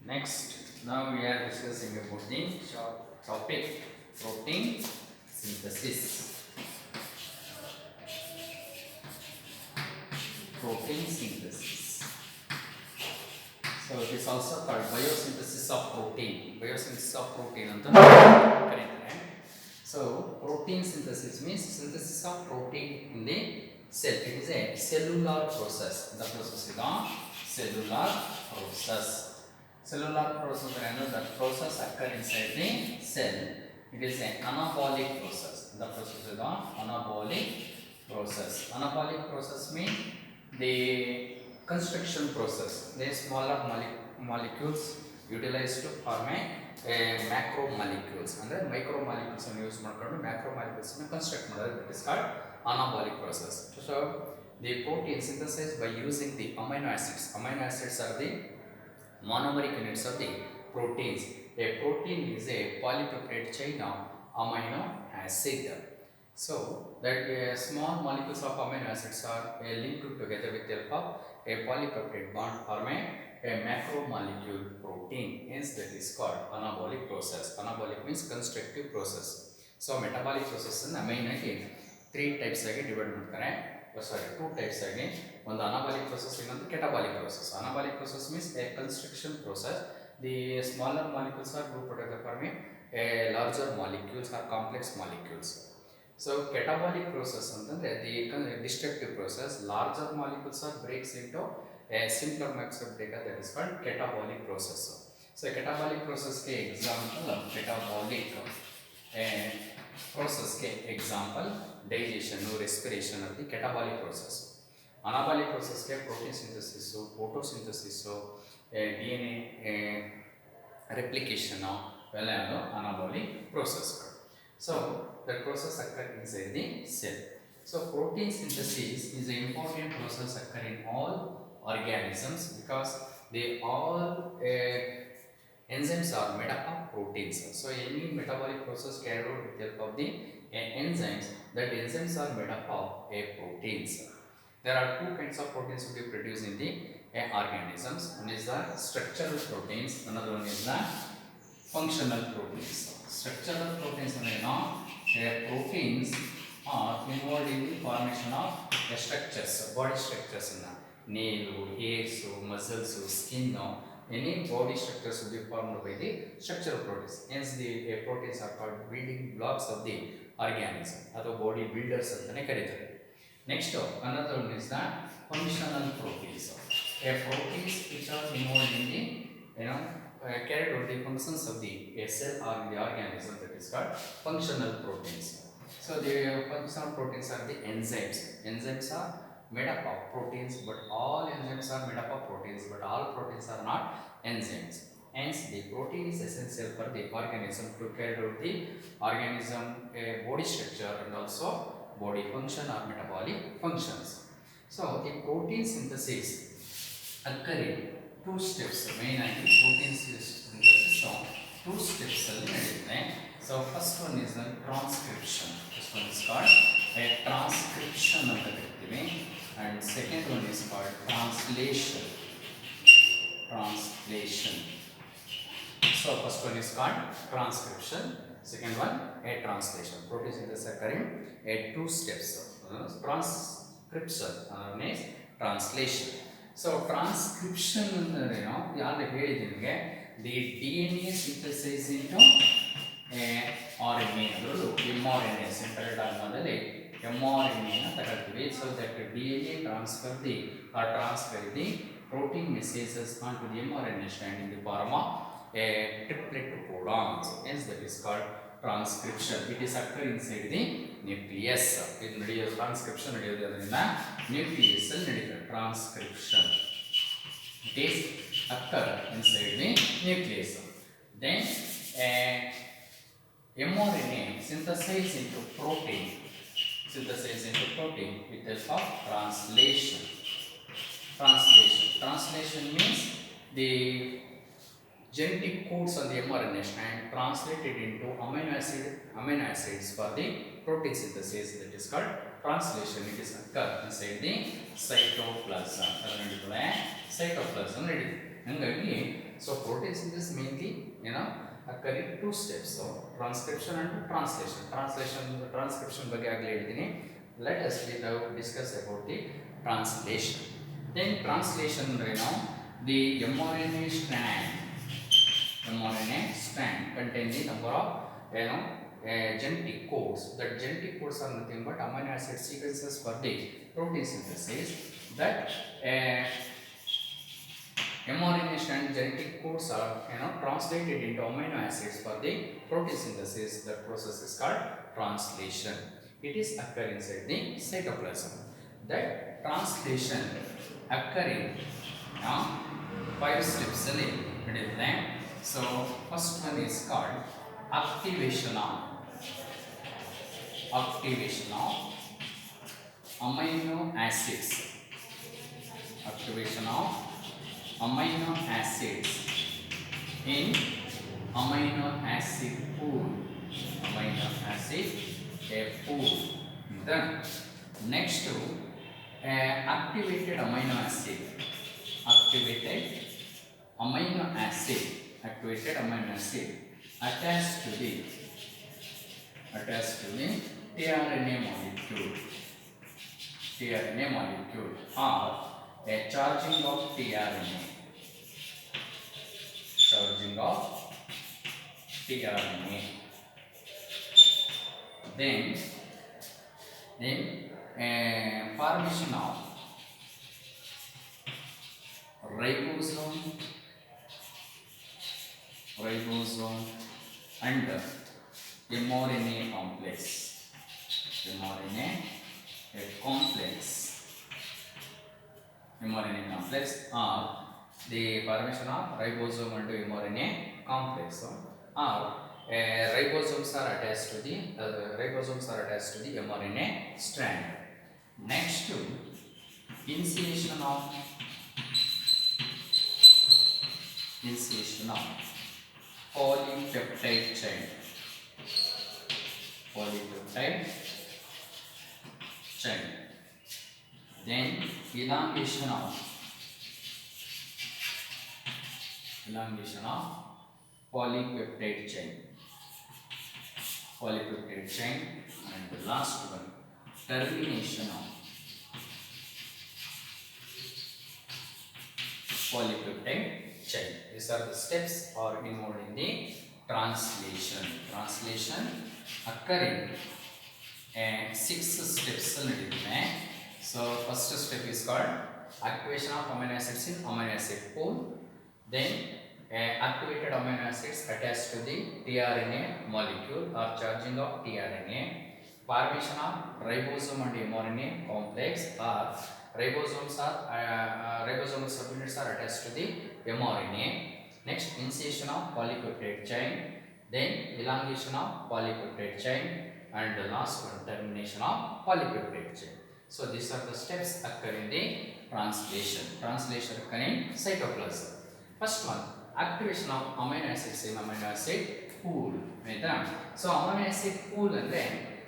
Next, now we are discussing about the topic protein synthesis. Protein synthesis. So it is also called biosynthesis of protein. Biosynthesis of protein ಅಂತ ಕರೀತಾರೆ. So protein synthesis means synthesis of protein in the cell. It is a cellular process. The process is a cellular process. Cellular process is the process occur inside the cell. It is an anabolic process. The process is an anabolic process. Anabolic process means the construction process. The smaller molecules utilized to form a macromolecules. Andre micromolecules ಅನ್ನು use ಮಾಡಿಕೊಂಡು macromolecules ಅನ್ನು construct ಮಾಡೋದು. That is called anabolic process. So the protein synthesized by using the amino acids. Amino acids are the monomeric units of the proteins. A protein is a polypeptide chain of amino acid. So that small molecules of amino acids are linked together with the help of a polypeptide bond form a macromolecule protein. Hence that is called anabolic process. Anabolic means constructive process. So metabolic process ಅನ್ನು main ಆಗಿ 3 types ಆಗಿ divide ಮಾಡ್ತಾರೆ. Sorry, 2 types ಆಗಿ. ಒಂದು anabolic process ಇನ್ನೊಂದು catabolic process. Anabolic process means a construction process. The smaller molecules are grouped together form a larger molecules or complex molecules. So catabolic process ಅಂತಂದ್ರೆ the destructive process. Larger molecules are breaks into a simpler macroscopic that is called catabolic process. So catabolic process के example catabolic process के example digestion or respiration of the catabolic process. Anabolic process के protein synthesis, photosynthesis, DNA replication well anabolic process. So the process occurs inside the cell. So protein synthesis is an important process occur in all organisms because they all enzymes are made up of proteins. So any metabolic process carried out with the help of the enzymes, that enzymes are made up of proteins. There are two kinds of proteins to be produced in the organisms. One is the structural proteins, another one is the functional proteins. Structural proteins proteins are involved in the formation of the structures, body structures. Nail, hairs, muscles, skin, any body structures will be formed by the structural proteins. Hence the proteins are called building blocks of the organism. That is body builders antane kareetare. Next another one is the functional proteins. Proteins which are involved in the carried out the functions of the cell or the organism, that is called functional proteins. So the functional proteins are the enzymes. Enzymes are made up of proteins, but all enzymes are made up of proteins, but all proteins are not enzymes. Hence the protein is essential for the organism to carry out the organism body structure and also body function or metabolic functions. So the protein synthesis occur in 2 steps. Main protein synthesis 2 steps alli ನಡೆಯುತ್ತೆ. So first one is the transcription. This one is called a transcription ಅಂತ ಕರೀತೀವಿ. And second one is called translation. Translation. So first one is called transcription. Second one a translation. Protein synthesis occurring at 2 steps. Transcription means translation. So transcription ಅಂದರೆ ಯಾರು ಹೇಳಿದೆ ನಿಮಗೆ the DNA synthesis into RNA ಅದರಲ್ಲೂ mRNA central ಡಾಗ್ಮಾದಲ್ಲಿ mRNA ನ ತಗೊಳ್ತೀವಿ. So that DNA transfer the protein messages onto the mRNA strand in the form of a triplet codons. Hence that is called transcription. It is occur inside the nucleus. ಇದು ನಡೆಯೋದು transcription ನಡೆಯೋದು ಅದರಿಂದ nucleus ಅಲ್ಲಿ ನಡೆಯುತ್ತೆ transcription. It is occur inside the nucleus. Then mRNA synthesized into protein with the help of translation. Translation means the genetic codes on the mRNA strand translated into amino acids for the protein synthesis. That is called translation. It is occur inside the cytoplasm. Cytoplasm ನಡೆಯುತ್ತೆ. ಹಾಗಾಗಿ So protein synthesis mainly, occur in two steps. So transcription and translation. Transcription ಬಗ್ಗೆ ಆಗಲೇ ಹೇಳಿದ್ದೀನಿ. Let us now discuss about the translation. Then translation ಅಂದ್ರೆ the mRNA strand contain the number of genetic codes. That genetic codes are nothing but amino acid sequences for the protein synthesis. That mRNA strand genetic codes are translated into amino acids for the protein synthesis. That process is called translation. It is occur inside the cytoplasm. That translation occurring 5 steps only. So first one is called activation of amino acids. Activation of amino acids in amino acid pool. Then next to activated amino acid attached to the tRNA molecule or a charging of tRNA. Then formation of ribosome and mRNA complex. mRNA complex or the formation of ribosome and mRNA complex, or ribosomes are attached to the mRNA strand. Next to initiation of polypeptide chain. Then elongation of polypeptide chain, and the last one, termination of polypeptide chain. These are the steps are involved in the translation. Occurring 6 steps. So first step is called activation of amino acids in amino acid pool. Then activated amino acids attached to the tRNA molecule or charging of tRNA. Formation of ribosome and mRNA complex, or ribosomal subunits are attached to the mRNA. Next, initiation of polypeptide chain, then elongation of polypeptide chain, and the last one, termination of polypeptide chain. So these are the steps occurring in the translation occurring in cytoplasm. First one, activation of amino acids in amino acid pool. So amino acid pool andre,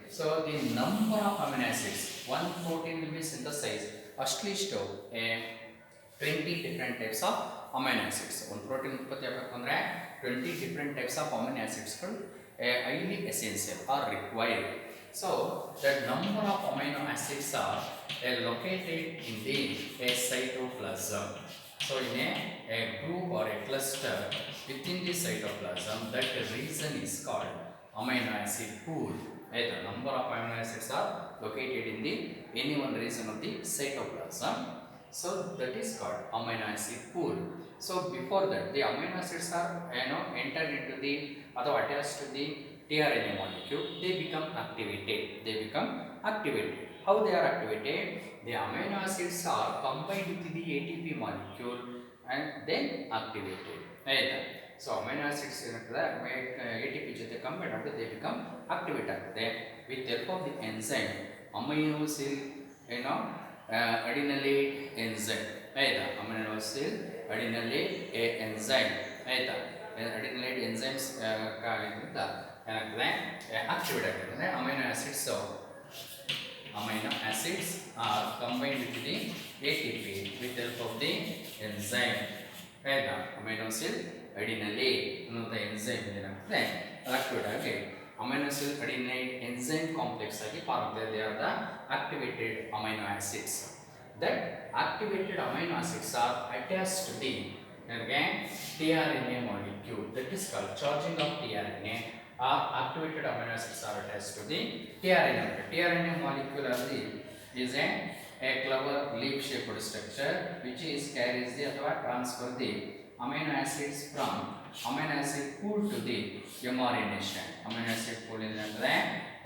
so the number of amino acids one protein will be synthesized at least 20 different types of amino acids. One protein utpatti agಬೇಕಂದ್ರೆ 20 different types of amino acids highly essential or required. So the number of amino acids are located in the cytoplasm. So in a group or a cluster within the cytoplasm, that region is called amino acid pool. The number of amino acids are located in the any one region of the cytoplasm. So that is called amino acid pool. So before that, the amino acids are entered into the or attached to the tRNA molecule. They become activated. How they are activated? The amino acids are combined with the ATP molecule and then activated. So amino acids ATP jothe combine agthe they become activate agthe with the help of the enzyme aminosyl adenylate enzyme. Aminosyl adenylate enzyme. Adenylate enzymes activate amino acids are combined with the ATP with the help of the enzyme ಆಯ್ತಾ ಅಮೈನೋಸಿಲ್ ಅಡಿನಲೇಟ್ ಅನ್ನುವಂಥ enzyme ಏನಾಗ್ತದೆ activate ಆಗಿ aminoacyl adenylate enzyme complex ಆಗಿ form ಆಗ್ತದೆ. They are the activated amino acids. That activated amino acids are attached to the tRNA molecule, that is called charging of tRNA or activated amino acids are attached to the tRNA. tRNA molecule is a clever leaf shaped structure which is carries the or transfer the amino acids from amino acid pool to the mRNA strand. Amino acid pool is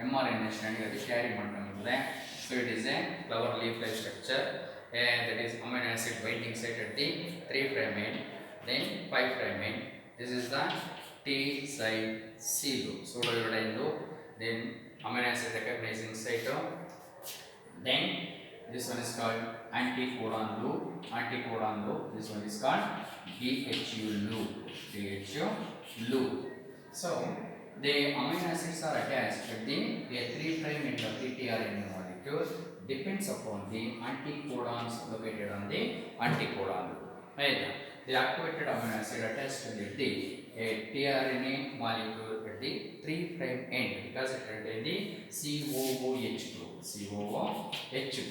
mRNA strand carry ಮಾಡ್ತಾರೆ. So it is a clever leaf like structure, that is amino acid binding site at the 3' end, then 5' end. This is the T side C loop, pseudoiodine loop, then amino acid recognizing site. Then this one is called anticodon loop. Anticodon loop. This one is called DHU loop. DHU loop. So the amino acids are attached at the 3' end of the tRNA molecule. Depends upon the anticodons located on the anticodon loop. Right? The activated amino acid attached to the tRNA molecule at the 3' end because it contains the COOH group. COOH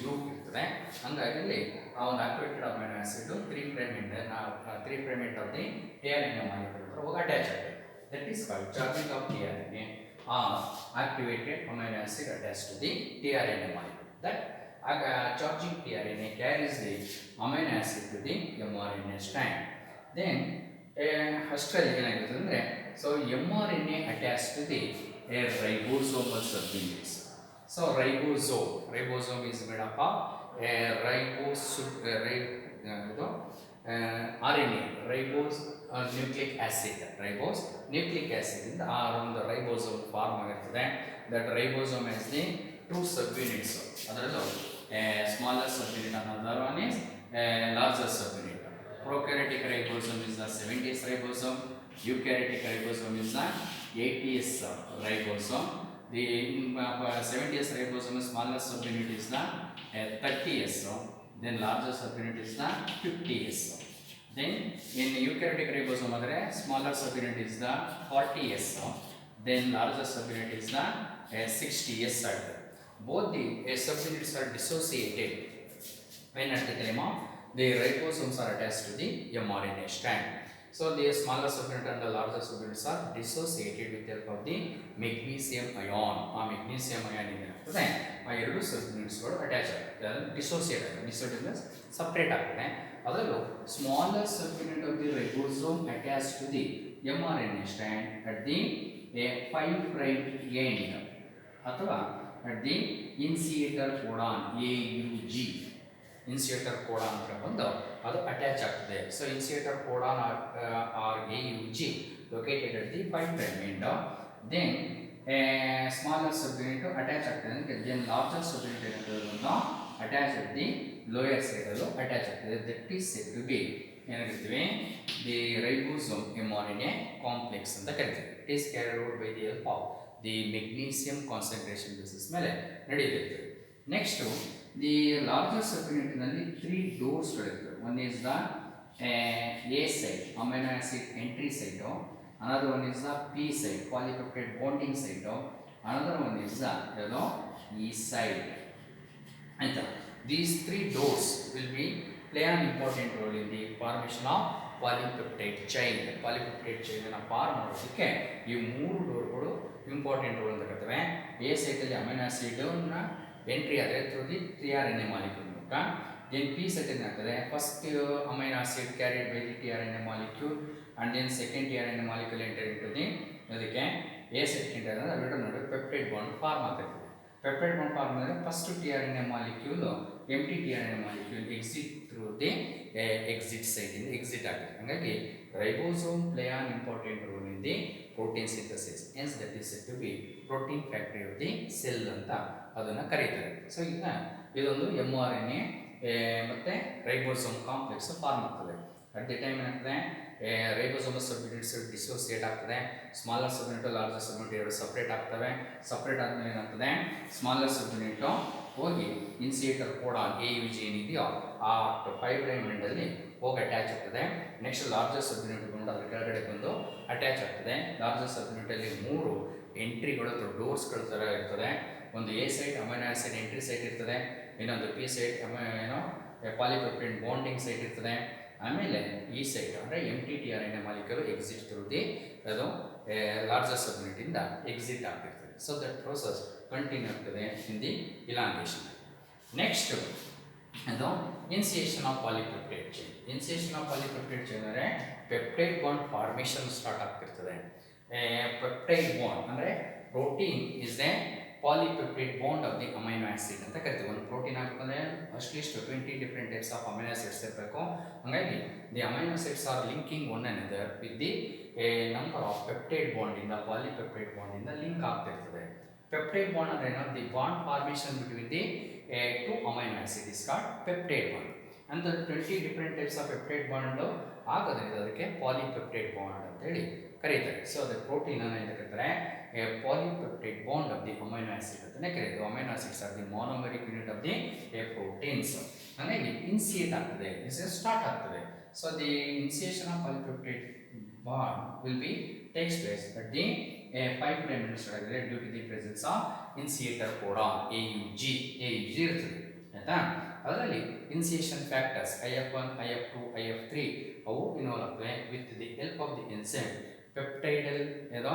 group ಇರ್ತದೆ. ಹಂಗಾಗಿ ಇಲ್ಲಿ ಆ ಒಂದು activated amino acid 3' end of the tRNA molecule ಹೋಗಿ attach ಆಗುತ್ತೆ. That is called charging of tRNA or activated amino acid attached to the tRNA molecule. That charging tRNA carries the amino acid to the mRNA strand. Then ಅಷ್ಟರಲ್ಲಿ ಏನಾಗುತ್ತೆ ಅಂದರೆ so mRNA attached to the ribosomal subunits. So ribosome is made up of RNA, ribose nucleic acid, ribose nucleic acid ಇಂದ ಆ ಒಂದು ribosome form ಆಗಿರ್ತದೆ. That ribosome has the 2 subunits. ಅದರಲ್ಲೂ smaller subunit and another one is larger subunit. Prokaryotic ribosome is the 70s ribosome. Eukaryotic ribosome is the 80s ribosome. The 70s ribosome smaller subunit is the 30s. Then larger subunit is the 50s. Then in eukaryotic ribosome smaller subunit is the 40s. Then larger subunit is the 60s. Both the subunits are dissociated when at the time of the ribosomes are attached to the mRNA strand. So the smaller subunit and the larger subunits are dissociated with the help of the magnesium ion. ಆ magnesium ion ಏನಾಗ್ತದೆ ಆ ಎರಡು ಸಬ್ಯೂನಿಟ್ಸ್ಗಳು attach ಆಗುತ್ತೆ, dissociate ಆಗುತ್ತೆ. Dissociate means separate ಆಗ್ತದೆ. ಅದರಲ್ಲೂ smaller subunit of the ribosome attach to the mRNA strand at the 5' end ಅಥವಾ at the initiator codon AUG. Initiator codon ಅಂತ ಬಂದು ಅದು ಅಟ್ಯಾಚ್ ಆಗ್ತದೆ. So initiator codon are AUG located at the 5' end. Then smaller subunit attach ಆಗ್ತದೆ. Then larger subunit ಏನಾದರೂ attach at the lower ಸೈಡಲ್ಲೂ attach ಆಗ್ತದೆ. That is said to be ಏನಾಗಿರ್ತೀವಿ the ribosome mRNA complex ಅಂತ ಕರಿತೀವಿ. It is carried out by the help of the magnesium concentration basis ಮೇಲೆ ನಡೆಯುತ್ತೆ. Next the larger ಸಬ್ಯೂನಿಟ್ನಲ್ಲಿ 3 ಡೋರ್ಸ್ಗಳಿರ್ತವೆ. One is the A site, amino acid entry site. Another one is the P site, polypeptide bonding site. Another one is the E site. And these 3 doors will be play an important role in the formation of polypeptide chain. Polypeptide chain ಅನ್ನು ಫಾರ್ಮ್ ಮಾಡೋದಕ್ಕೆ ಈ 3 ಡೋರ್ಗಳು important role ಅಂತ ಕರ್ತವೆ. A site ಅಲ್ಲಿ amino acid entry ಆದರೆ through the tRNA molecule ಮೂಲಕ. ದೆನ್ P ಸೈಟ್ ಏನಾಗ್ತದೆ first amino acid carried by the tRNA molecule and then second tRNA molecule enter into the ಅದಕ್ಕೆ A ಸೈಟ್ ಎಂಟರ್ ಆದರೆ ಅವೆರಡು ನಡುವೆ peptide bond form ಆಗ್ತದೆ. Peptide bond form ಆದರೆ first tRNA molecule empty tRNA molecule exit through the exit site ಇಂದ exit ಆಗ್ತದೆ. ಹಾಗಾಗಿ ribosome play an important role in the protein synthesis. Hence that is said to be protein factory of the cell ಅಂತ ಅದನ್ನು ಕರೀತಾರೆ. So ಈಗ ಇದೊಂದು mRNA ಮತ್ತು ribosome complex form ಆಗ್ತದೆ. ಅಟ್ ದಿ ಟೈಮ್ ಏನಾಗ್ತದೆ ರೈಬೋಸೋಮಸ್ ಸಬ್ಯೂನಿಟ್ಸ್ ಡಿಸೋಸಿಯೇಟ್ ಆಗ್ತದೆ. Smaller subunit larger subunit ಎರಡು ಸಪ್ರೇಟ್ ಆಗ್ತವೆ. ಸಪ್ರೇಟ್ ಆದಮೇಲೆ ಏನಾಗ್ತದೆ ಸ್ಮಾಲರ್ ಸಬ್ಯೂನಿಟ್ ಹೋಗಿ ಇನ್ಸಿಯೇಟರ್ ಕೋಡಾನ್ AUG ಏನಿದೆಯೋ ಆ 5' ಎಂಡಲ್ಲಿ ಹೋಗಿ ಅಟ್ಯಾಚ್ ಆಗ್ತದೆ. ನೆಕ್ಸ್ಟ್ ಲಾರ್ಜರ್ ಸಬ್ ಯೂನಿಟ್ ಬಂದು ಅದ್ರ ಕೆಳಗಡೆ ಬಂದು ಅಟ್ಯಾಚ್ ಆಗ್ತದೆ. ಲಾರ್ಜರ್ ಸಬ್ ಯೂನಿಟಲ್ಲಿ 3 ಎಂಟ್ರಿಗಳು ಅಥವಾ ಡೋರ್ಸ್ಗಳ ಥರ ಇರ್ತದೆ. ಒಂದು A site amino acid entry site ಇರ್ತದೆ, ಇನ್ನೊಂದು ಪಿ ಸೈಟ್ ಏನೋ ಪಾಲಿಪೆಪ್ಟೈಡ್ ಬಾಂಡಿಂಗ್ ಸೈಟ್ ಇರ್ತದೆ, ಆಮೇಲೆ ಈ ಸೈಟ್ ಅಂದರೆ MTTRNA molecule exit through the ಅದು ಲಾರ್ಜರ್ ಸಬ್ ಯೂನಿಟಿಂದ ಎಕ್ಸಿಟ್ ಆಗ್ತಿರ್ತದೆ. ಸೊ ದಟ್ ಪ್ರೋಸೆಸ್ ಕಂಟಿನ್ಯೂ ಆಗ್ತದೆ ಇನ್ ದಿ ಇಲಾಂಗೇಷನ್. ನೆಕ್ಸ್ಟ್ ಅದು initiation of polypeptide chain. Initiation of polypeptide chain ಅಂದರೆ ಪೆಪ್ಟೈಡ್ ಬಾಂಡ್ ಫಾರ್ಮೇಷನ್ ಸ್ಟಾರ್ಟ್ ಆಗ್ತಿರ್ತದೆ. ಪೆಪ್ಟೈಡ್ ಬಾಂಡ್ ಅಂದರೆ protein is a polypeptide bond of the amino acid ಅಂತ ಕರಿತೀವಿ. ಒಂದು protein ಹಾಕಿದ್ರೆ at least 20 different types of amino acids ಇರಬೇಕು. ಹಾಗಾಗಿ the amino acids are linking one another with the number of peptide ಬಾಂಡಿಂದ polypeptide ಬಾಂಡಿಂದ link ಆಗ್ತಿರ್ತದೆ. ಪೆಪ್ಟೈಡ್ ಬಾಂಡ್ ಅಂದರೆ ಏನೋ the bond formation between the 2 amino acid is called peptide bond. ಅಂತ 20 different types of peptide bond ಆಗೋದ್ರಿಂದ ಅದಕ್ಕೆ polypeptide bond ಅಂತೇಳಿ ಕರೀತಾರೆ. ಸೊ ಅದು ಪ್ರೋಟೀನ್ ಅನ್ನು ಏನು ಕರೀತಾರೆ, a polypeptide bond of the amino acid ಅಂತಲೇ ಕರೀತಾರೆ. Amino acids are the monomeric unit of the proteins. ಹಾಗಾಗಿ ಇನ್ಸಿಯೇಟ್ ಆಗ್ತದೆ, ಸ್ಟಾರ್ಟ್ ಆಗ್ತದೆ. So the initiation of polypeptide bond will be takes place at the 5 prime ಆಗಿದೆ due to the presence of initiator codon AUG ಇರ್ತದೆ. ಆಯಿತಾ? ಅದರಲ್ಲಿ inception factors IF1, IF2, IF3 ಅವು involve ಆಗ್ತವೆ with the help of the enzyme. Peptidyl ಏನೋ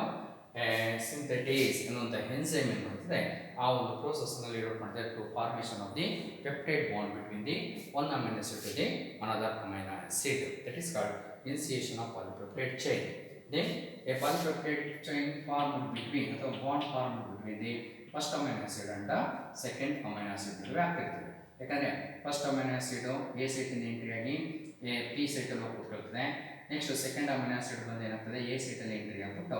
synthetase ಅನ್ನುವಂಥ enzyme ಏನು ಮಾಡ್ತದೆ, ಆ ಒಂದು ಪ್ರೋಸೆಸ್ನಲ್ಲಿ ಇರೋ ಮಾಡ್ತದೆ to formation of the peptide bond between the one amino acid to the another amino acid. That is called initiation of polypeptide chain. Then a polypeptide chain formed between ಅಥವಾ bond formed between the first amino acid and the second amino acid ನಡುವೆ ಆಗ್ತಿರ್ತದೆ. ಯಾಕಂದರೆ first amino acid A ಸೈಟಿಂದ entry ಆಗಿ P ಸೈಟಲ್ಲಿ ಹೋಗಿ ಕೂತ್ಕೊಳ್ತದೆ. Next second amino acid ಬಂದು ಏನಾಗ್ತದೆ, ಎ ಸೈಟಲ್ಲಿ ಎಂಟ್ರಿ ಆಗ್ಬಿಟ್ಟು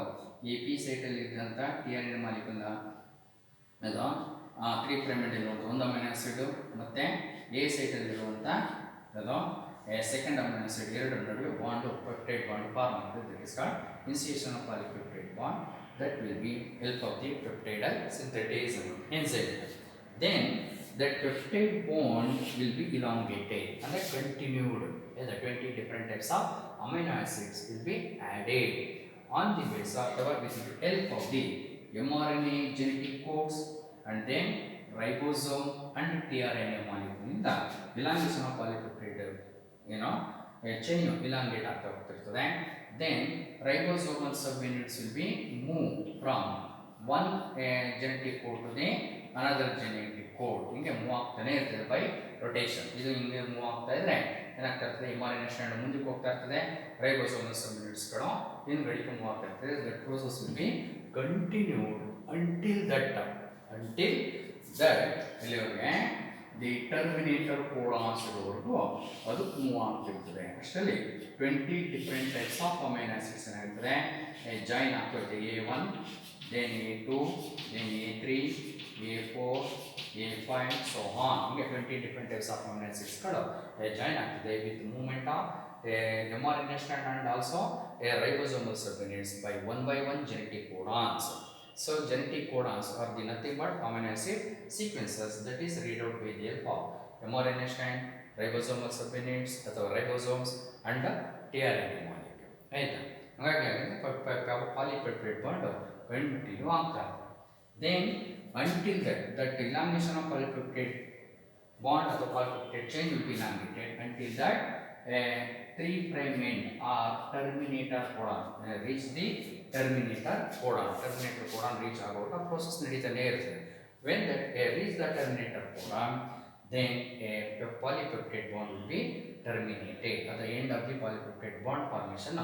ಈ ಪಿ ಸೈಟಲ್ಲಿ ಇದ್ದಂಥ TRNA ಮಾಲಿಕ್ಯೂಲ್ನ ಅದು 3 ಪ್ರೈಮ್ ಇರುವಂಥ ಒಂದು ಅಮೈನೋ ಆಸಿಡ್ ಮತ್ತು ಎ ಸೈಟಲ್ಲಿರುವಂಥ ಅದು ಸೆಕೆಂಡ್ ಅಮೈನೋ ಆಸಿಡ್ ಎರಡರ ನಡುವೆ ಬಾಂಡ್ ಪೆಪ್ಟೈಡ್ ಬಾಂಡ್ ಫಾರ್ಮ್ ಆಗ್ತದೆ. That is called initiation of polypeptide bond. That will be help of the peptidyl synthetase enzyme. Then that peptide bond will be elongated and continued. The 20 different types of amino acids will be added on the basis of with the help of the mRNA genetic codes and then ribosome and tRNA molecule in the elongation of polypeptide chain elongate ಆಗ್ತಾ ಹೋಗ್ತಿರ್ತದೆ. Then ribosomal subunits will be moved from one genetic code to the another genetic code. ಹಿಂಗೆ move ಆಗ್ತಾನೆ ಇರ್ತದೆ by rotation. ಇದು ಹಿಂಗೆ move ಆಗ್ತಾ ಇದ್ರೆ ಏನಾಗ್ತಾ ಇರ್ತದೆ, mRNA ಸ್ಟ್ಯಾಂಡ್ ಮುಂದಕ್ಕೆ ಹೋಗ್ತಾ ಇರ್ತದೆ, ರೈಬೋಸೋಮಲ್ ಸಬ್ಯೂನಿಟ್ಸ್ಗಳು ಹಿಂದ್ಗಡೆಗೆ ಮೂವ್ ಆಗ್ತಾ ಇರ್ತದೆ. That process will be continued until that ಇಲ್ಲಿವರೆಗೆ ದಿ ಟರ್ಮಿನೇಟರ್ ಕೋಡಾನ್ಸ್ ಇರೋವರೆಗೂ ಅದು ಮೂವ್ ಆಗ್ತಿರ್ತದೆ. ಅಷ್ಟರಲ್ಲಿ 20 different types of amino acids ಏನಾಗಿರ್ತದೆ ಜಾಯಿನ್ ಆಗ್ತಿರ್ತದೆ. A1, then A2, then A3, A4, A5, so on. ಹೀಗೆ 20 ಡಿಫ್ರೆಂಟ್ ಟೈಪ್ಸ್ ಆಫ್ ಅಮೈನೋ ಆಸಿಡ್ಸ್ಗಳು ಜಾಯಿನ್ ಆಗ್ತದೆ with movement of mRNA strand and also ribosomal subunits by one genetic codons. So genetic codons are the nothing but amino acid sequences that is read out by the help of mRNA strand, ribosomal subunits ಅಥವಾ ribosomes and tRNA molecule. ಆಯಿತಾ? ಹಾಗಾಗಿ polypeptide bond continue ಆಗ್ತಾರೆ. Then until that elongation of polypeptide bond ಅಥವಾ polypeptide chain will be elongated until that 3 prime end or terminator codon reach the terminator codon. Terminator codon reach ಆಗುವಾಗ process ನಡೀತಾನೆ ಇರ್ತದೆ. When that reach the terminator codon, then a polypeptide bond will be terminated. At the end of the polypeptide bond formation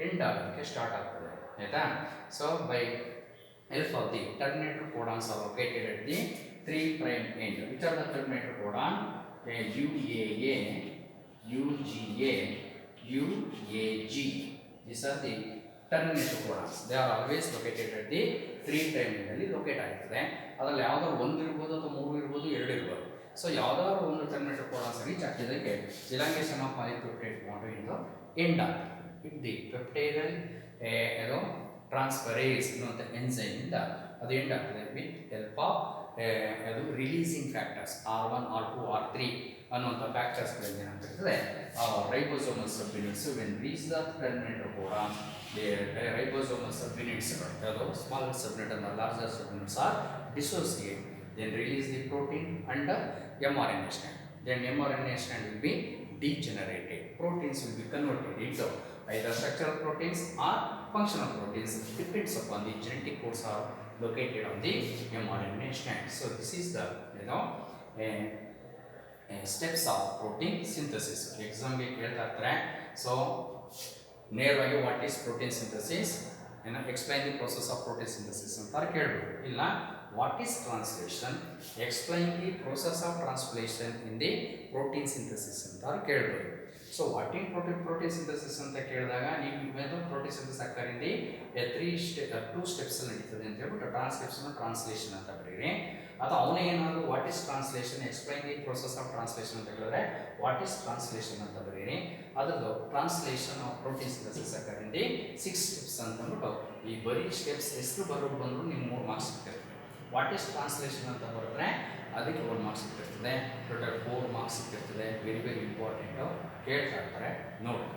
end ಆಗೋದಕ್ಕೆ start ಆಗ್ತದೆ. ಆಯಿತಾ? So by help of the terminator codons are located at the 3 prime end. Which are the terminator codon? UAA, UGA, UAG. These are the terminator codons. They are always located at the 3 prime end ಅಲ್ಲಿ locate ಆಗಿರ್ತದೆ. ಅದರಲ್ಲಿ ಯಾವ್ದಾದ್ರು ಒಂದು ಇರ್ಬೋದು ಅಥವಾ 3 ಇರ್ಬೋದು 2 ಇರ್ಬೋದು. So ಯಾವ್ದಾದ್ರು ಒಂದು ಟರ್ಮಿನೇಟರ್ ಕೋಡಾನ್ಸ್ ರೀಚ್ ಆಗ್ತಿದ್ದಕ್ಕೆ elongation of polypeptide bond into end ಆಗ್ತದೆ. ದಿ ಪೆಪ್ಟೈಡಲ್ ಏನೋ ಟ್ರಾನ್ಸ್ಫರೇಸ್ ಅನ್ನುವಂಥ ಎನ್ಸೈಮ್ ಇಂದ ಅದು ಎಂಡ್ ಆಗ್ತದೆ ವಿತ್ ಹೆಲ್ಪ್ ಆಫ್ ಅದು releasing factors R1, R2, R3 ಅನ್ನುವಂಥ ಫ್ಯಾಕ್ಟರ್ಸ್ಗಳಿಂದ ಏನಾಗ್ತಿರ್ತದೆ ribosomal subunits when reach the terminator ಕೂಡ ರೈಬೋಸೋಮಲ್ ಸಬ್ ಯೂನಿಟ್ಸ್ ಯಾವುದು small subunit and the larger sub units are dissociate, then release the protein and the mRNA strand. Then mRNA strand will be degenerated. Proteins will be converted into either structural proteins or functional proteins. Depends upon the genetic codes are located on the mRNA strand. So this is the steps of protein synthesis. Exam ಗೆ ಕೇಳ್ತಾ ಇರ್ತಾರೆ. So ನೇರವಾಗಿ what is protein synthesis explain the process of protein synthesis ಅಂತ ಕೇಳಬೇಕು. ಇಲ್ಲ what is translation explain the process of translation in the protein synthesis ಅಂತ ಕೇಳಬೇಕು. So what in protein synthesis ಅಂತ ಕೇಳಿದಾಗ ನೀವು ಇವೇನು ಪ್ರೋಟೀನ್ ಸಿಂಥಸಿಸ್ ಆಗ್ತಾರಿಂದ 2 ಸ್ಟೆಪ್ಸ್ ನಡೀತದೆ ಅಂತ ಹೇಳ್ಬಿಟ್ಟು ಟ್ರಾನ್ಸ್ಕ್ರಿಪ್ಷನ್ ಟ್ರಾನ್ಸ್ಲೇಷನ್ ಅಂತ ಬರೀರಿ. ಅದು ಅವನೇ ಏನಾದರೂ what is translation explain the process of translation ಅಂತ ಹೇಳಿದ್ರೆ ವಾಟ್ ಈಸ್ ಟ್ರಾನ್ಸ್ಲೇಷನ್ ಅಂತ ಬರೀರಿ. ಅದ್ರದ್ದು ಟ್ರಾನ್ಸ್ಲೇಷನ್ ಆಫ್ ಪ್ರೋಟೀನ್ ಸಿಂಥಸಿಸ್ ಆಗ್ತಾರಿಂದ 6 ಸ್ಟೆಪ್ಸ್ ಅಂತ ಅಂದ್ಬಿಟ್ಟು ಈ ಬರೀ ಸ್ಟೆಪ್ಸ್ ಎಷ್ಟು ಬರೋದು ಬಂದರೂ ನಿಮ್ಗೆ 3 ಮಾರ್ಕ್ಸ್ ಸಿಗ್ತಿರ್ತದೆ. ವಾಟ್ ಈಸ್ ಟ್ರಾನ್ಸ್ಲೇಷನ್ ಅಂತ ಬರೆದ್ರೆ ಅದಕ್ಕೆ 1 ಮಾರ್ಕ್ಸ್ ಸಿಗ್ತಿರ್ತದೆ. ಟೋಟಲ್ 4 ಮಾರ್ಕ್ಸ್ ಸಿಗ್ತಿರ್ತದೆ. ವೆರಿ ವೆರಿ ಇಂಪಾರ್ಟೆಂಟು ಕೇಳ್ತಾ ಇರ್ತಾರೆ ನೋಡಿ.